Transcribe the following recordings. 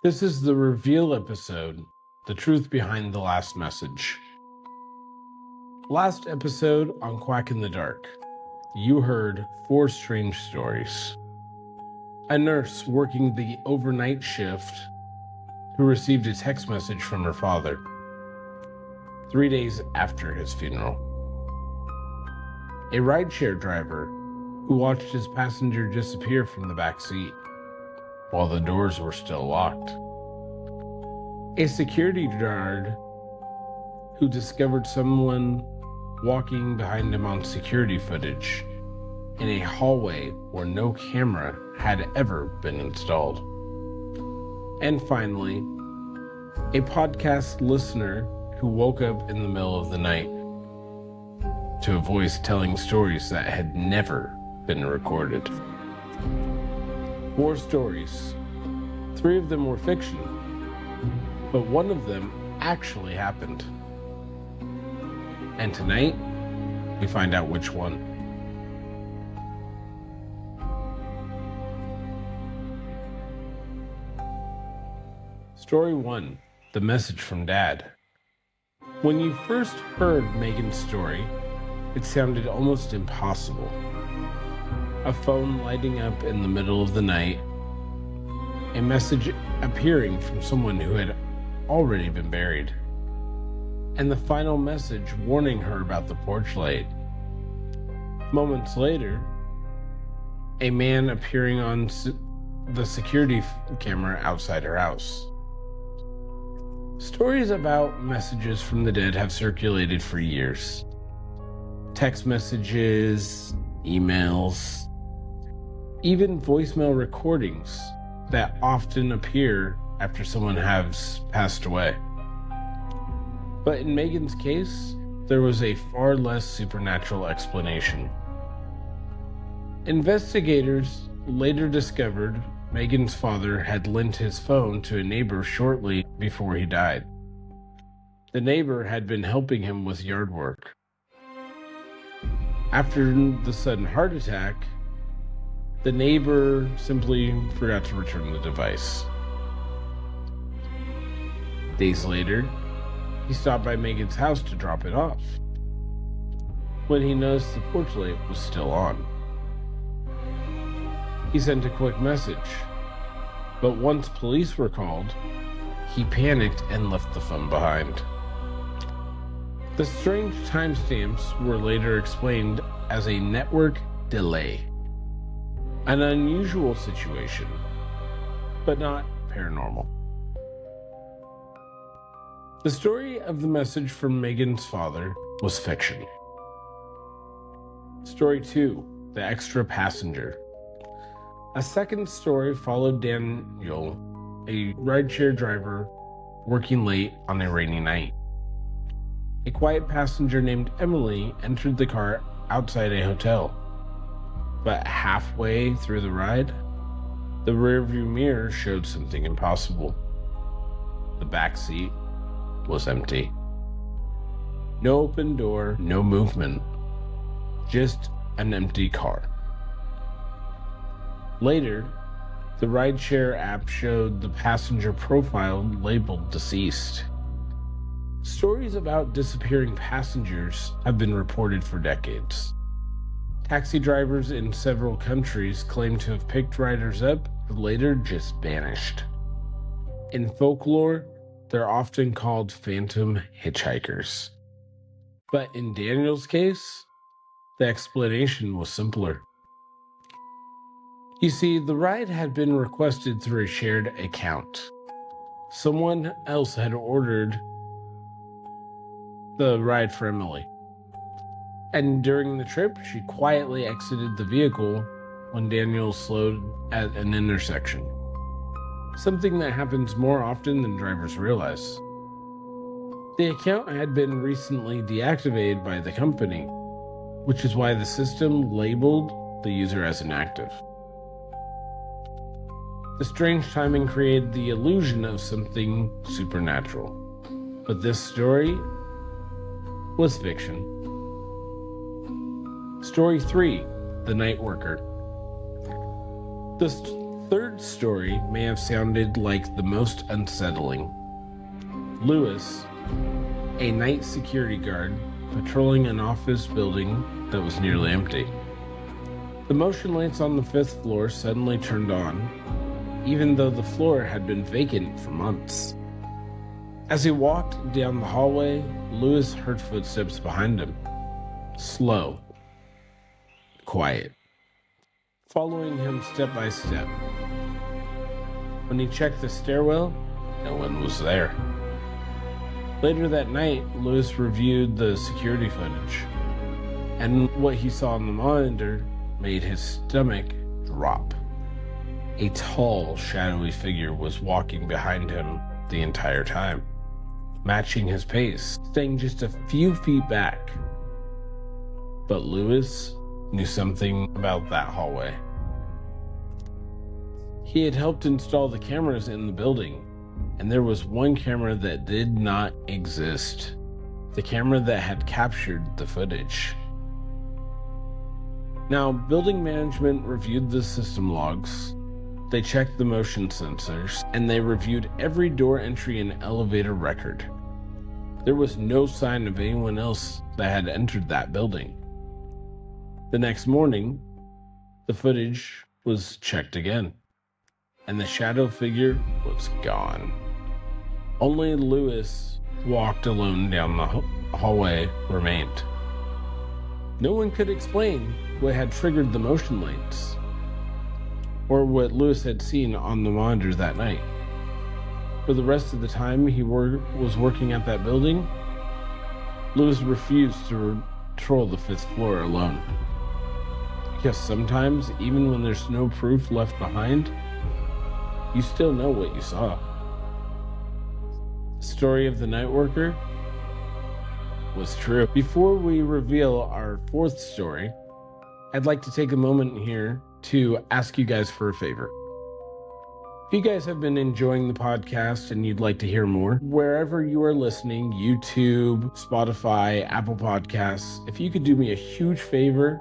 This is the reveal episode, the truth behind the last message. Last episode on Quack in the Dark, you heard 4 strange stories. A nurse working the overnight shift who received a text message from her father 3 days after his funeral. A rideshare driver who watched his passenger disappear from the back seat while the doors were still locked. A security guard who discovered someone walking behind him on security footage in a hallway where no camera had ever been installed. And finally, a podcast listener who woke up in the middle of the night to a voice telling stories that had never been recorded. 4 stories. 3 of them were fiction, but one of them actually happened. And tonight, we find out which one. Story 1, The Message from Dad. When you first heard Megan's story, it sounded almost impossible. A phone lighting up in the middle of the night, a message appearing from someone who had already been buried, and the final message warning her about the porch light. Moments later, a man appearing on the security camera outside her house. Stories about messages from the dead have circulated for years. Text messages, emails, even voicemail recordings that often appear after someone has passed away. But in Megan's case, there was a far less supernatural explanation. Investigators later discovered Megan's father had lent his phone to a neighbor shortly before he died. The neighbor had been helping him with yard work. After the sudden heart attack, the neighbor simply forgot to return the device. Days later, he stopped by Megan's house to drop it off, when he noticed the porch light was still on. He sent a quick message, but once police were called, he panicked and left the phone behind. The strange timestamps were later explained as a network delay. An unusual situation, but not paranormal. The story of the message from Megan's father was fiction. Story 2, The Extra Passenger. A second story followed Daniel, a rideshare driver working late on a rainy night. A quiet passenger named Emily entered the car outside a hotel. But halfway through the ride, the rearview mirror showed something impossible. The back seat was empty. No open door, no movement, just an empty car. Later, the rideshare app showed the passenger profile labeled deceased. Stories about disappearing passengers have been reported for decades. Taxi drivers in several countries claim to have picked riders up, but later just vanished. In folklore, they're often called phantom hitchhikers. But in Daniel's case, the explanation was simpler. You see, the ride had been requested through a shared account. Someone else had ordered the ride for Emily. And during the trip, she quietly exited the vehicle when Daniel slowed at an intersection. Something that happens more often than drivers realize. The account had been recently deactivated by the company, which is why the system labeled the user as inactive. The strange timing created the illusion of something supernatural. But this story was fiction. Story 3, The Night Worker. third story may have sounded like the most unsettling. Lewis, a night security guard, patrolling an office building that was nearly empty. The motion lights on the 5th floor suddenly turned on, even though the floor had been vacant for months. As he walked down the hallway, Lewis heard footsteps behind him. Slow, quiet, following him step by step. When he checked the stairwell, no one was there. Later that night, Lewis reviewed the security footage, and what he saw on the monitor made his stomach drop. A tall, shadowy figure was walking behind him the entire time, matching his pace, staying just a few feet back. But Lewis knew something about that hallway. He had helped install the cameras in the building, and there was one camera that did not exist. The camera that had captured the footage. Now, building management reviewed the system logs. They checked the motion sensors, and they reviewed every door entry and elevator record. There was no sign of anyone else that had entered that building. The next morning, the footage was checked again, and the shadow figure was gone. Only Lewis, walked alone down the hallway, remained. No one could explain what had triggered the motion lights, or what Lewis had seen on the monitor that night. For the rest of the time he was working at that building, Lewis refused to patrol the 5th floor alone. Because sometimes, even when there's no proof left behind, you still know what you saw. The story of the night worker was true. Before we reveal our 4th story, I'd like to take a moment here to ask you guys for a favor. If you guys have been enjoying the podcast and you'd like to hear more, wherever you are listening, YouTube, Spotify, Apple Podcasts, if you could do me a huge favor,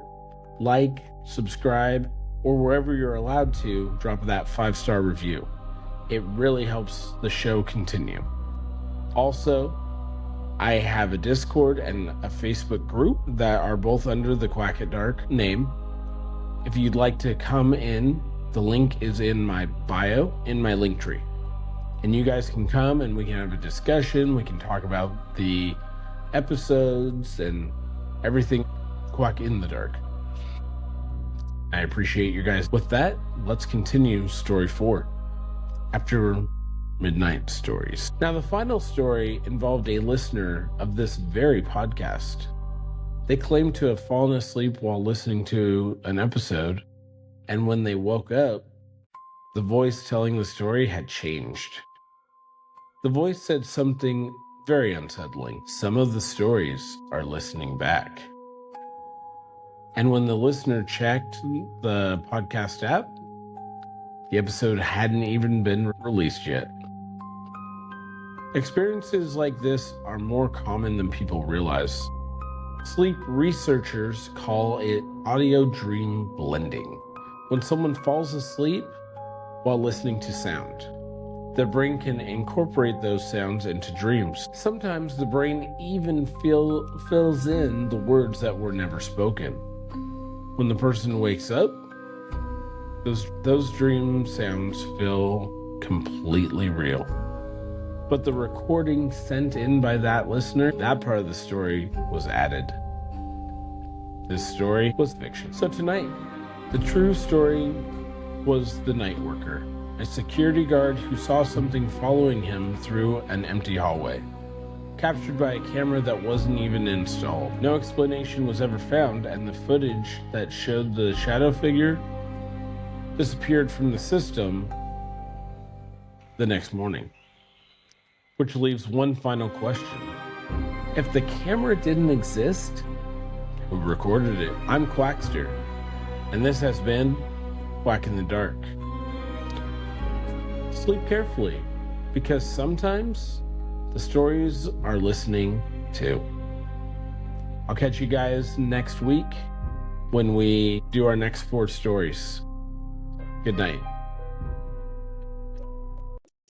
like, subscribe, or wherever you're allowed to, drop that 5-star review. It really helps the show continue. Also, I have a Discord and a Facebook group that are both under the Quack at Dark name. If you'd like to come in, the link is in my bio, in my link tree. And you guys can come and we can have a discussion. We can talk about the episodes and everything Quack in the Dark. I appreciate you guys. With that, let's continue story 4. After Midnight Stories. Now, the final story involved a listener of this very podcast. They claimed to have fallen asleep while listening to an episode, and when they woke up, the voice telling the story had changed. The voice said something very unsettling. Some of the stories are listening back. And when the listener checked the podcast app, the episode hadn't even been released yet. Experiences like this are more common than people realize. Sleep researchers call it audio dream blending. When someone falls asleep while listening to sound, the brain can incorporate those sounds into dreams. Sometimes the brain even fills in the words that were never spoken. When the person wakes up, those dream sounds feel completely real. But the recording sent in by that listener, that part of the story was added. This story was fiction. So tonight, the true story was the night worker, a security guard who saw something following him through an empty hallway, captured by a camera that wasn't even installed. No explanation was ever found, and the footage that showed the shadow figure disappeared from the system the next morning. Which leaves one final question. If the camera didn't exist, who recorded it? I'm Quackster, and this has been Quack in the Dark. Sleep carefully, because sometimes the stories are listening too. I'll catch you guys next week when we do our next 4 stories. Good night.